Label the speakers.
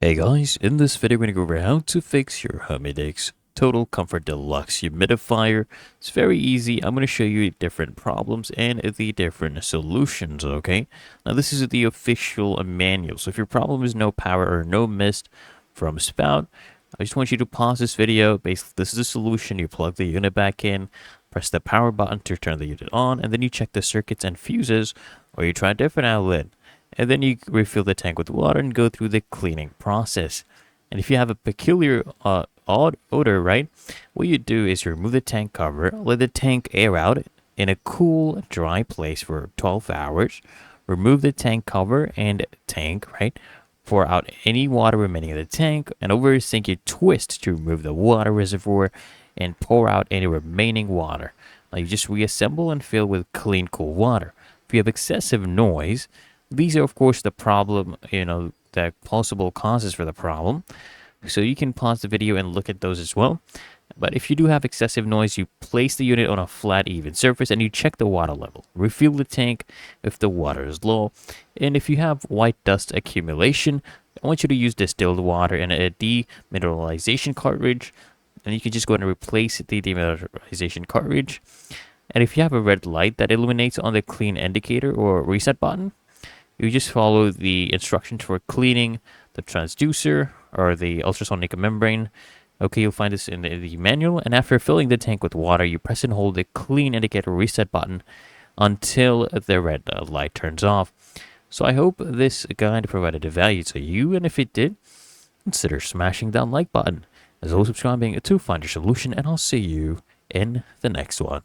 Speaker 1: Hey guys, in this video we're going to go over how to fix your Homedics Total Comfort Deluxe Humidifier. It's very easy. I'm going to show you different problems and the different solutions, okay? Now this is the official manual, so if your problem is no power or no mist from spout, I just want you to pause this video. Basically, this is the solution. You plug the unit back in, press the power button to turn the unit on, and then you check the circuits and fuses, or you try a different outlet. And then you refill the tank with water and go through the cleaning process. And if you have a peculiar odd odor, right, what you do is you remove the tank cover, let the tank air out in a cool, dry place for 12 hours, remove the tank cover and tank, right, pour out any water remaining in the tank, and over your sink you twist to remove the water reservoir and pour out any remaining water. Now you just reassemble and fill with clean, cool water. If you have excessive noise, these are, of course, the problem, the possible causes for the problem. So you can pause the video and look at those as well. But if you do have excessive noise, you place the unit on a flat, even surface and you check the water level. Refill the tank if the water is low. And if you have white dust accumulation, I want you to use distilled water and a demineralization cartridge. And you can just go ahead and replace the demineralization cartridge. And if you have a red light that illuminates on the clean indicator or reset button, you just follow the instructions for cleaning the transducer or the ultrasonic membrane. Okay, you'll find this in the manual. And after filling the tank with water, you press and hold the clean indicator reset button until the red light turns off. So I hope this guide provided a value to you. And if it did, consider smashing that like button, as well as subscribing to Find Your Solution. And I'll see you in the next one.